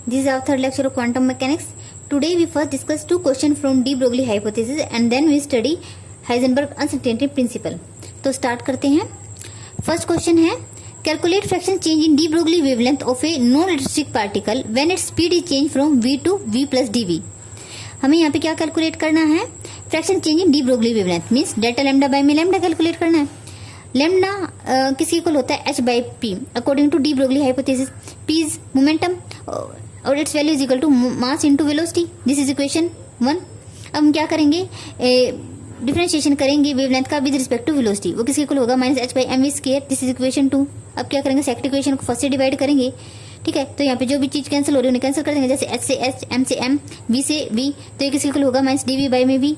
This is our third lecture of quantum mechanics. Today we first discuss two questions from de Broglie hypothesis and then we study Heisenberg uncertainty principle. तो start करते हैं. First question है calculate fraction change in de Broglie wavelength of a non-elastic particle when its speed is changed from v to v plus dv. हमें यहाँ पे क्या calculate करना है? Fraction change in de Broglie wavelength means delta lambda by में lambda calculate करना है. Lambda किसके इक्वल होता है? h by P according to de Broglie hypothesis. p is momentum और its value is equal to mass into velocity. This is equation 1. अब हम क्या करेंगे? डिफरेंशिएशन करेंगे वेवलेंथ का विद रिस्पेक्ट टू वेलोसिटी. वो किसके इक्वल होगा? Minus h by M V square. This is equation 2. अब क्या करेंगे? सेकंड इक्वेशन को फर्स्ट से डिवाइड करेंगे. ठीक है, तो यहाँ पे जो भी चीज कैंसिल हो रही है उन्हें कैंसिल कर देंगे. जैसे h से h, m से m, v से v, तो ये किसके इक्वल होगा? माइनस डी वी बाई में v.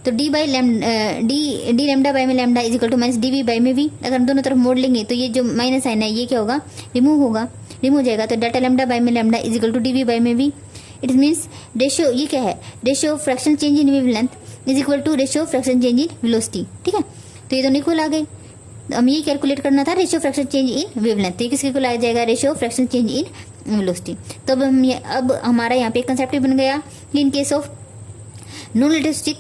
तो D by D lambda by में lambda is equal to minus D V by में v. अगर हम दोनों तरफ मोड़ लेंगे तो ये जो माइनस साइन है ये क्या होगा? रिमूव होगा, रिमूव हो जाएगा. तो डेल्टा लैम्डा बाई में lambda is equal to D V by में v. इट मीन्स रेशियो, ये क्या है? Ratio of fraction change in wavelength is equal to ratio of fraction change in velocity. ठीक है, तो ये दोनों इक्वल आ गए. हम ये कैलकुलेट करना था ratio fraction change in wavelength. तो ये किसके इक्वल आ जाएगा? Ratio fraction change in velocity. तो अब हमारा यहाँ पे एक कंसेप्ट बन गया कि in case of non electric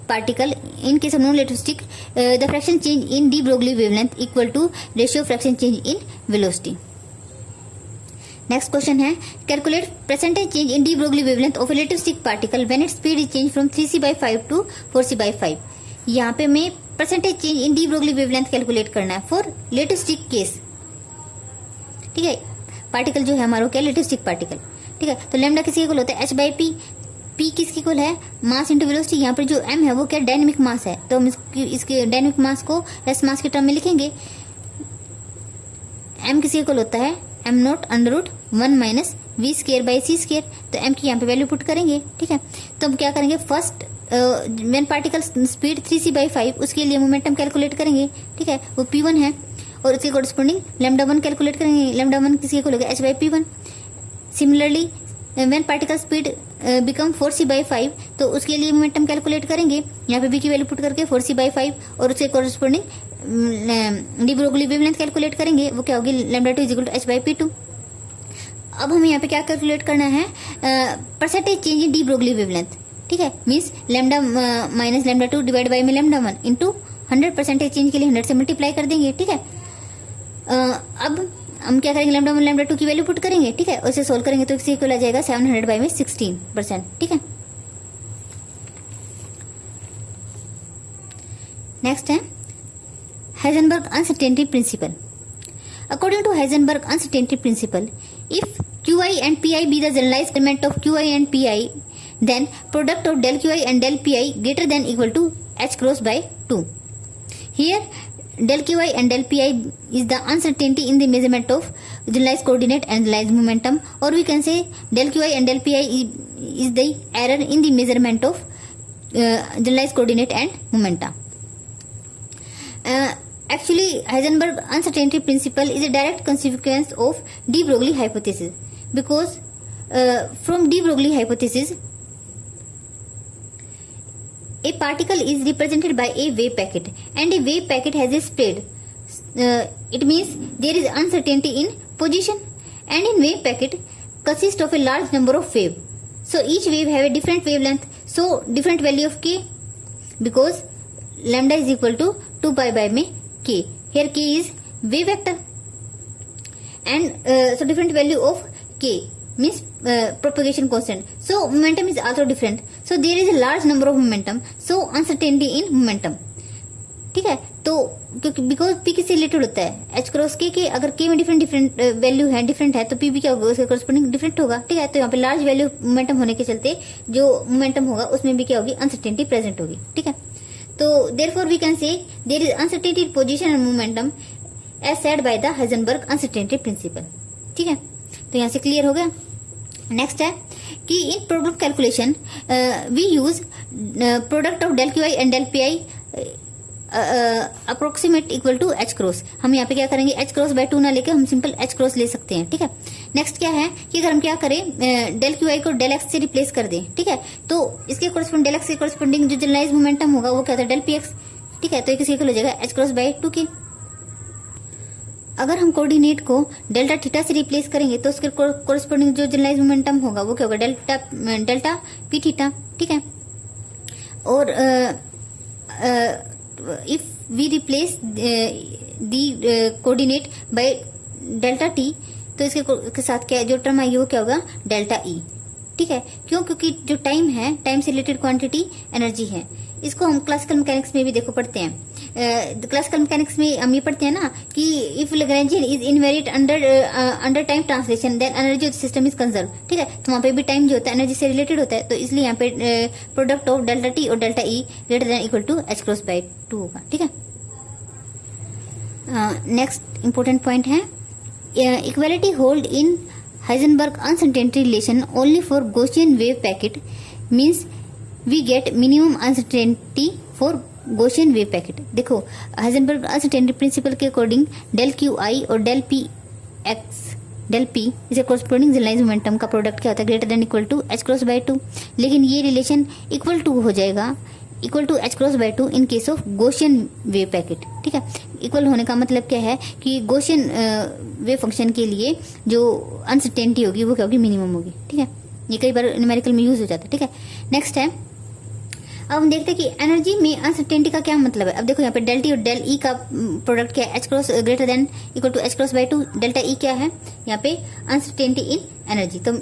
particle, in case of non electric the fraction change in de Broglie wavelength equal to ratio fraction change in velocity. Next question है calculate percentage change in de Broglie wavelength of electric particle when its speed is change from 3c/5 to 4c/5. यहाँ पे मैं percentage change in de Broglie wavelength calculate करना है for electric case. ठीक है, particle जो है हमारा क्या? Electric particle. ठीक है, तो लैम्डा किसके इक्वल होता है? h by P. पी किसके इक्वल है? Mass into velocity. यहाँ पर जो m है वो क्या? डायनेमिक मास है. तो हम इसके डायनेमिक मास को एस मास के टर्म में लिखेंगे. m किसके इक्वल होता है? m not under root 1 minus V square by C square. तो m की यहाँ पे वैल्यू पुट करेंगे. ठीक है, तो हम क्या करेंगे? First when particle speed 3c/5 उसके लिए मोमेंटम कैलकुलेट करेंगे. ठीक है, वो p1 है और उसके कोरस्पोंडिंग लैम्डा 1 कैलकुलेट करेंगे. लैम्डा 1 किसके इक्वल होगा? h by p1. Similarly when particle speed become 4c/5 तो उसके लिए मोमेंटम कैलकुलेट करेंगे. यहाँ पे b की वैल्यू पुट करके 4c/5 और उसके corresponding de Broglie wavelength calculate करेंगे. वो क्या होगी? Lambda 2 is equal to h by p2. अब हमें यहाँ पे क्या कैलकुलेट करना है? Percentage change in de Broglie wavelength. ठीक है, means lambda minus lambda 2 divide by में लैम्डा 1 इंटू 100. परसेंटेज चेंज के लिए 100 से मल्टीप्लाई कर देंगे. ठीक है, अब हम क्या करेंगे? लैम्डा 1 लैम्डा 2 की वैल्यू पुट करेंगे. ठीक है, उसे सोल्व करेंगे तो इससे इक्वल आ जाएगा 700 बाई में 16%. ठीक है, नेक्स्ट है Heisenberg uncertainty principle. According to Heisenberg uncertainty principle, if Qi and Pi be the generalized element of Qi and Pi, then product of del Qi and del Pi greater than equal to h cross by 2. Here, del Qi and del Pi is the uncertainty in the measurement of generalized coordinate and generalized momentum, or we can say del Qi and del Pi is the error in the measurement of generalized coordinate and momentum. Actually, Heisenberg uncertainty principle is a direct consequence of de Broglie hypothesis, because from de Broglie hypothesis, a particle is represented by a wave packet, and a wave packet has a speed. It means there is uncertainty in position, and in wave packet consists of a large number of waves. So each wave have a different wavelength, so different value of k, because lambda is equal to 2 pi by में k. Here k is wave vector, and so different value of k means propagation constant. So momentum is also different. So there is a large number of momentum. So uncertainty in momentum. ठीक है, तो क्योंकि because p किससे related होता है? h cross k के. अगर k में डिफरेंट वैल्यू है, डिफरेंट है, तो p भी क्या होगा? उसके कोरस्पोंडिंग डिफरेंट होगा. ठीक है, तो यहाँ पे लार्ज वैल्यू मोमेंटम होने के चलते जो मोमेंटम होगा उसमें भी क्या होगी? अनसर्टेनिटी प्रेजेंट होगी. ठीक है, तो therefore we can say there is uncertainty in position and momentum as said by the Heisenberg uncertainty principle. ठीक है, तो यहाँ से क्लियर हो गया. नेक्स्ट है कि in product calculation we use product of del Qi and del Pi approximate equal to h cross. हम यहाँ पे क्या करेंगे? h क्रॉस बाय 2 ना लेके हम सिंपल h क्रॉस ले सकते हैं. ठीक है, नेक्स्ट क्या है कि अगर हम क्या करें? डेल Qi को डेल x से रिप्लेस कर दें. ठीक है, तो इसके कोरस्पोंडिंग डेल x के कोरस्पोंडिंग जो जनरलाइज मोमेंटम होगा वो क्या होता है? Del Px. ठीक है, तो किसी को हो जाएगा h क्रॉस बाय 2k. अगर हम कोऑर्डिनेट को डेल्टा थीटा से रिप्लेस करेंगे तो उसके कोरस्पोंडिंग जो जनरलाइज मोमेंटम होगा वो क्या होगा, डेल्टा पी थीटा, ठीक है। और if we replace the coordinate by delta T, तो इसके के साथ क्या जो टर्म आएगी वो क्या होगा, डेल्टा ई, ठीक है। क्यों? क्योंकि जो टाइम है, टाइम से रिलेटेड क्वांटिटी एनर्जी है। इसको हम क्लासिकल मैकेनिक्स में भी देखो पढ़ते हैं। क्लासिकल मैकेनिक्स में हम ये पढ़ते हैं ना कि if Lagrangian is invariant under time translation then energy of the system is conserve, ठीक है। तो वहां पे भी टाइम जो होता है एनर्जी से रिलेटेड होता है, तो इसलिए यहाँ पे प्रोडक्ट ऑफ डेल्टा टी और delta E greater than equal to h cross by 2 होगा, ठीक है। नेक्स्ट इंपॉर्टेंट पॉइंट है equality hold in Heisenberg uncertainty relation only for Gaussian wave packet means we get minimum uncertainty for Gaussian wave packet। देखो Heisenberg uncertainty principle के according del Q I और del P X del P इसे corresponding generalize momentum का product क्या होता है, greater than equal to h cross by 2। लेकिन ये रिलेशन इक्वल टू हो जाएगा, equal to h cross by 2 in case of Gaussian wave packet, ठीक है। इक्वल होने का मतलब क्या है कि Gaussian वेव फंक्शन के लिए जो अनसर्टेनिटी होगी वो क्या होगी, मिनिमम होगी, ठीक है। ये कई बार न्यूमेरिकल में यूज हो जाता है, ठीक है। नेक्स्ट है, अब हम देखते हैं कि एनर्जी में अनसर्टेनिटी का क्या मतलब है। अब देखो यहाँ पे डेल टी और डेल ई का प्रोडक्ट क्या है, h cross greater than equal to h cross by 2। Delta E क्या है यहाँ पे, अनसर्टेनिटी इन एनर्जी। तो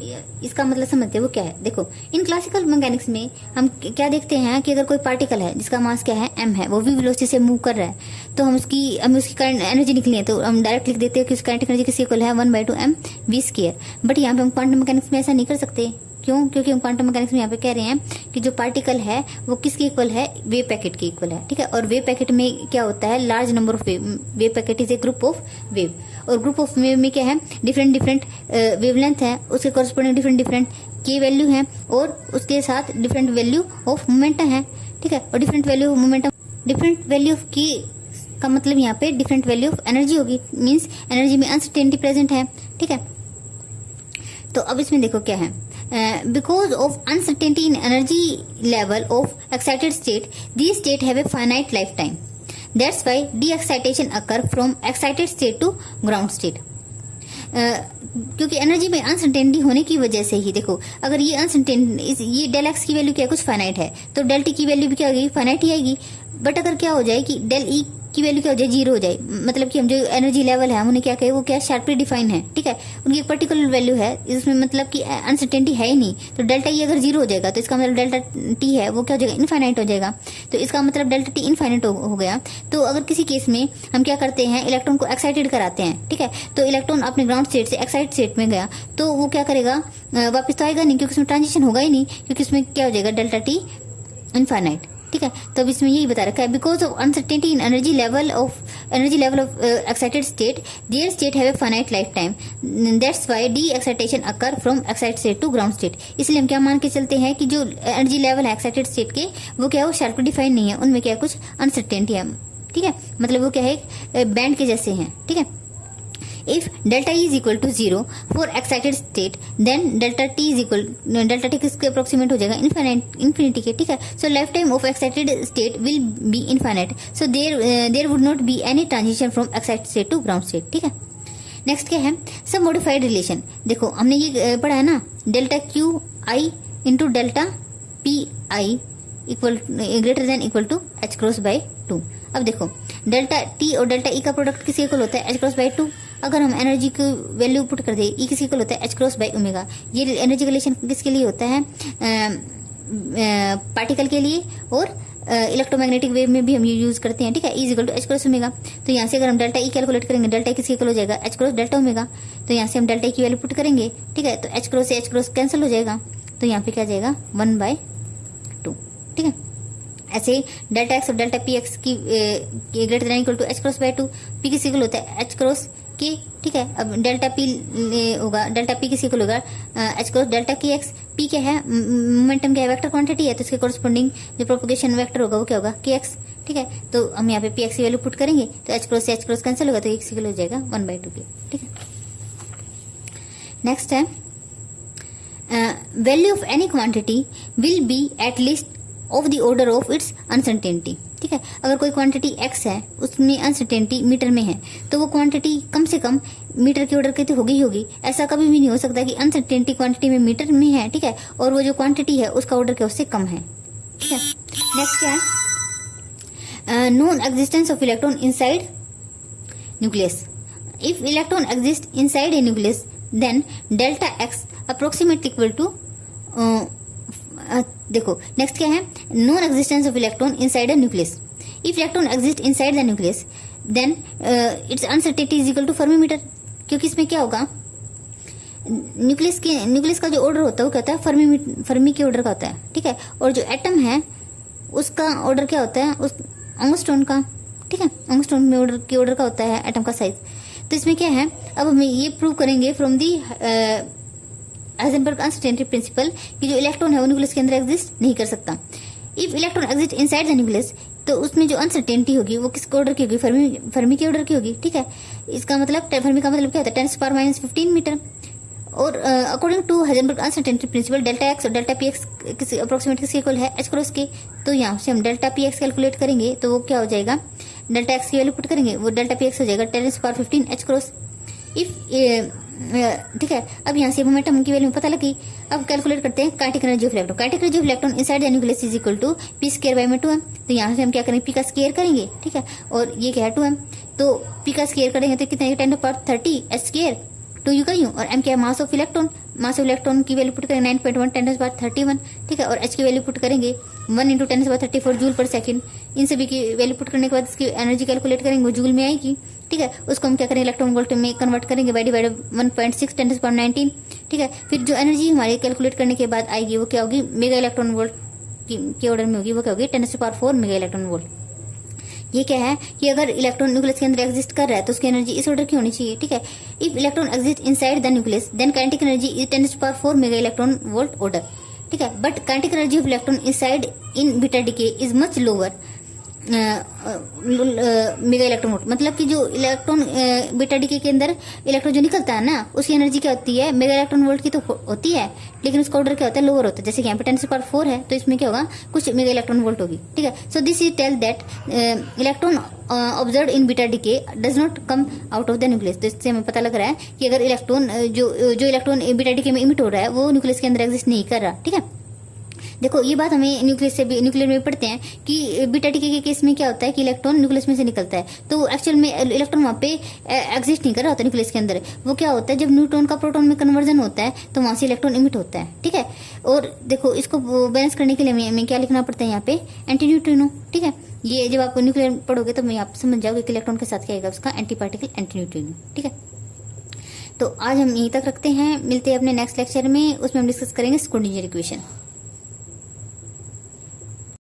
इसका मतलब समझते हैं वो क्या है। देखो इन क्लासिकल मैकेनिक्स में हम क्या देखते हैं कि अगर कोई पार्टिकल है जिसका मास क्या है m है, वो v वेलोसिटी से मूव कर रहा है, तो हम उसकी करंट एनर्जी निकली है तो हम डायरेक्ट लिख देते हैं कि उसकी काइनेटिक एनर्जी किसी इक्वल है 1/2 mv²। बट यहाँ पे हम क्वांटम मैकेनिक्स में ऐसा नहीं कर सकते। क्यों? क्योंकि हम क्वांटम मैकेनिक्स में यहाँ पे कह रहे हैं कि जो पार्टिकल है वो किसके इक्वल है, वेव पैकेट के इक्वल है, ठीक है। और वेव पैकेट में क्या होता है, large number of wave packet is a group of wave. और ग्रुप ऑफ वेव में क्या है, डिफरेंट वेवलेंथ है, उसके कॉरस्पोंडिंग डिफरेंट के वैल्यू है और उसके साथ डिफरेंट वैल्यू ऑफ मोमेंटम है, ठीक है। और different value of momentum, different value of की का मतलब यहाँ पे डिफरेंट वैल्यू ऑफ एनर्जी होगी, मीन्स एनर्जी में अनसर्टेनिटी प्रेजेंट है, ठीक है। तो अब इसमें देखो क्या है, because of uncertainty in energy level of excited state, these state have a finite lifetime. That's why de-excitation occur from excited state to ground state. क्योंकि एनर्जी में अनसर्टेनिटी होने की वजह से ही देखो, अगर ये अनसर्टेनिटी, ये डेल एक्स की वैल्यू क्या है, कुछ फाइनाइट है, तो डेल टी की वैल्यू भी क्या होगी, फाइनाइट ही आएगी। बट अगर क्या हो जाए कि डेल ई की वैल्यू क्या हो जाए, जीरो हो जाए, मतलब कि हम जो एनर्जी लेवल है उन्हें क्या कहे, वो क्या शार्पली डिफाइन है, ठीक है। उनकी एक पर्टिकुलर वैल्यू है, इसमें मतलब कि अनसर्टेनिटी है ही नहीं। तो डेल्टा ई अगर जीरो हो जाएगा तो इसका मतलब डेल्टा टी है वो क्या हो जाएगा, इनफाइनाइट हो जाएगा। तो इसका मतलब डेल्टा टी इनफाइनाइट हो गया। तो अगर किसी केस में हम क्या करते हैं, इलेक्ट्रॉन को एक्साइटेड कराते हैं, ठीक है। तो इलेक्ट्रॉन अपने ग्राउंड स्टेट से एक्साइटेड स्टेट में गया तो वो क्या करेगा, वापस तो आएगा नहीं, क्योंकि उसमें ट्रांजिशन होगा ही नहीं, क्योंकि उसमें क्या हो जाएगा, डेल्टा टी इनफाइनाइट, ठीक है। तो अब इसमें यही बता रखा है, because of uncertainty in energy level of excited state, their state have a finite life time, that's why the excitation occur from excited state to ground state. इसलिए हम क्या मान के चलते हैं कि जो एनर्जी लेवल है एक्साइटेड स्टेट के, वो क्या है, वो शार्पली डिफाइन नहीं है, उनमें क्या कुछ अनसर्टेनिटी है, ठीक है। मतलब वो क्या है, बैंड के जैसे हैं, ठीक है। If delta E is equal to 0 for excited state, then delta t किसके अप्रोक्सीमेट हो जाएगा, इन्फिनिटी के, ठीक है। So lifetime of excited state will be infinite. So there would not be any transition from excited state to ground state, ठीक है। Next क्या है, सब मॉडिफाइड रिलेशन। देखो हमने ये पढ़ा है ना, delta Q I into delta P I equal greater than equal to h cross by 2। अब देखो डेल्टा टी और डेल्टा ई का प्रोडक्ट किसके इक्वल होता है, h क्रॉस बाय 2। अगर हम एनर्जी की वैल्यू पुट कर दे, ई किसके इक्वल होता है, h क्रॉस बाय ओमेगा। ये एनर्जी रिलेशन किसके लिए होता है, पार्टिकल के लिए, और इलेक्ट्रोमैग्नेटिक वेव में भी हम ये यूज करते हैं, ठीक है। E equal to h cross omega. तो यहाँ से अगर हम डेल्टा ई कैलकुलेट करेंगे, डेल्टा किसके इक्वल हो जाएगा, h क्रॉस डेल्टा ओमेगा। तो यहाँ से हम डेल्टा की वैल्यू पुट करेंगे, ठीक है। तो h क्रॉस से h क्रॉस कैंसिल हो जाएगा, तो यहाँ पे क्या जाएगा, 1/2, ठीक है। ऐसे डेल्टा एक्स और डेल्टा पी एक्स की greater than equal to h cross by 2, P किसके इक्वल होता है, h क्रॉस के, ठीक है। अब डेल्टा पी होगा, डेल्टा पी किसी को होगा h क्रॉस डेल्टा के एक्स। पी क्या है, मोमेंटम क्या है, वेक्टर क्वांटिटी है, तो इसके कोरस्पोंडिंग जो प्रोपगेशन वेक्टर होगा वो क्या होगा, के एक्स, ठीक है। तो हम यहाँ पे पी एक्स की वैल्यू पुट करेंगे, तो h क्रॉस से h क्रॉस कैंसिल होगा, तो एक इक्वल हो जाएगा 1/2 के, ठीक है। नेक्स्ट है, value of any quantity will be at least of the order of its uncertainty, ठीक है। ठीक है। अगर कोई क्वांटिटी x है, उसमें अनसर्टेनिटी मीटर में है, तो वो क्वांटिटी कम से कम मीटर के ऑर्डर की तो होगी ही होगी। ऐसा कभी भी नहीं हो सकता कि अनसर्टेनिटी क्वांटिटी में मीटर में है, ठीक है, और वो जो क्वांटिटी है उसका ऑर्डर क्या उससे कम है, ठीक है। नेक्स्ट क्या है, non existence of electron inside nucleus. If electron exist inside a nucleus then delta X approximately equal to, देखो नेक्स्ट क्या है, non existence of electron inside a nucleus. If electron exist inside the nucleus then its uncertainty is equal to fermi metre. क्योंकि इसमें क्या होगा, nucleus का जो order होता है वो क्या होता है, फर्मी के ऑर्डर का होता है, ठीक है। और जो एटम है उसका ऑर्डर क्या होता है, उस एंगस्ट्रॉन का, ठीक है, एंगस्ट्रॉन में ऑर्डर का होता है एटम का साइज। तो इसमें क्या है, अब हम ये प्रूव करेंगे from the Heisenberg uncertainty principal कि जो इलेक्ट्रॉन है वो न्यूक्लियस के अंदर एग्जिस्ट नहीं कर सकता। If electron exist inside the nucleus, तो उसमें जो अनसर्टेनिटी होगी वो किसके ऑर्डर की होगी, फर्मी के ऑर्डर की होगी, ठीक है। इसका मतलब फर्मी का मतलब क्या होता है, 10⁻⁻15 मीटर। और according to Heisenberg uncertainty principle delta X और डेल्टा पी एक्स किसी अप्रोक्सीमेट किसके इक्वल है, एच क्रॉस के। तो यहाँ से हम डेल्टा पी एक्स कैलकुलेट करेंगे तो वो क्या हो जाएगा, डेल्टा एक्स की वैल्यू पुट करेंगे, वो डेल्टा पी एक्स हो जाएगा 10⁻15 एच क्रॉस। इफ ठीक है, अब यहाँ से मोमेंटम की वैल्यू पता लगी। अब कैलकुलेट करते हैं kinetic energy of electron. Kinetic energy of electron inside the nucleus is equal to P square by में 2m। तो यहाँ से हम क्या करेंगे, पी का स्क्वायर करेंगे, ठीक है, और ये क्या है 2m। तो पी का स्क्वायर करेंगे तो कितना 10⁻30 एच स्क्वायर 2u का यू, और m क्या है, mass of electron. Mass of electron की वैल्यू पुट करेंगे 9.1 10⁻31, ठीक है, और h की वैल्यू पुट करेंगे 1 × 10⁻34 जूल पर सेकंड। इन सभी की वैल्यू पुट करने के बाद इसकी एनर्जी कैलकुलेट करेंगे, वो जूल में आएगी, ठीक है। उसको हम क्या करेंगे, इलेक्ट्रॉन वोल्ट में कन्वर्ट करेंगे बाय डिवाइड 1.6 10⁻19, ठीक है। फिर जो एनर्जी हमारी कैलकुलेट करने के बाद आएगी वो क्या होगी, मेगा इलेक्ट्रॉन वोल्ट के ऑर्डर में होगी, वो क्या होगी 10⁻4 मेगा इलेक्ट्रॉन वोल्ट। ये क्या है कि अगर इलेक्ट्रॉन न्यूक्लियस के अंदर एग्जिस्ट कर रहा है तो उसकी एनर्जी इस ऑर्डर की होनी चाहिए, ठीक है। If electron exist inside the nucleus then kinetic energy is 10⁻4 mega electron volt order, ठीक है। But kinetic energy of electron inside in beta decay is much lower mega electron volt. मतलब कि जो इलेक्ट्रॉन बीटा डीके के अंदर electron जो निकलता है ना, उसकी एनर्जी क्या होती है, मेगा इलेक्ट्रॉन वोल्ट की तो होती है, लेकिन उसका ऑर्डर क्या होता है, लोअर होता है। जैसे कि यहाँ पे 10⁻4 है तो इसमें क्या होगा, कुछ मेगा इलेक्ट्रॉन वोल्ट होगी, ठीक है। So this is tell that electron observe in beta decay does not come out of the nucleus. तो इससे हमें पता लग रहा है कि अगर इलेक्ट्रॉन जो इलेक्ट्रॉन बीटा डीके में इमिट हो रहा है वो न्यूक्लियस के अंदर एग्जिस्ट नहीं कर रहा, ठीक है। देखो ये बात हमें न्यूक्लियर में पढ़ते हैं कि बीटा डीके के केस में क्या होता है कि इलेक्ट्रॉन न्यूक्लियस में से निकलता है, तो एक्चुअल में इलेक्ट्रॉन वहाँ पे एग्जिस्ट नहीं कर रहा होता न्यूक्लियस के अंदर। वो क्या होता है, जब न्यूट्रॉन का प्रोटॉन में कन्वर्जन होता है तो वहां से इलेक्ट्रॉन इमिट होता है, ठीक है। और देखो इसको बैलेंस करने के लिए हमें क्या लिखना पड़ता है यहाँ पे, एंटी न्यूट्रिनो, ठीक है। ये जब आप न्यूक्लियर पढ़ोगे तो मैं आप समझ जाओगे कि इलेक्ट्रॉन के साथ क्या आएगा, उसका एंटी पार्टिकल एंटी न्यूट्रिनो, ठीक है। तो आज हम यहीं तक रखते हैं, मिलते हैं अपने नेक्स्ट लेक्चर में, उसमें हम डिस्कस करेंगे स्क्रोडिंगर इक्वेशन।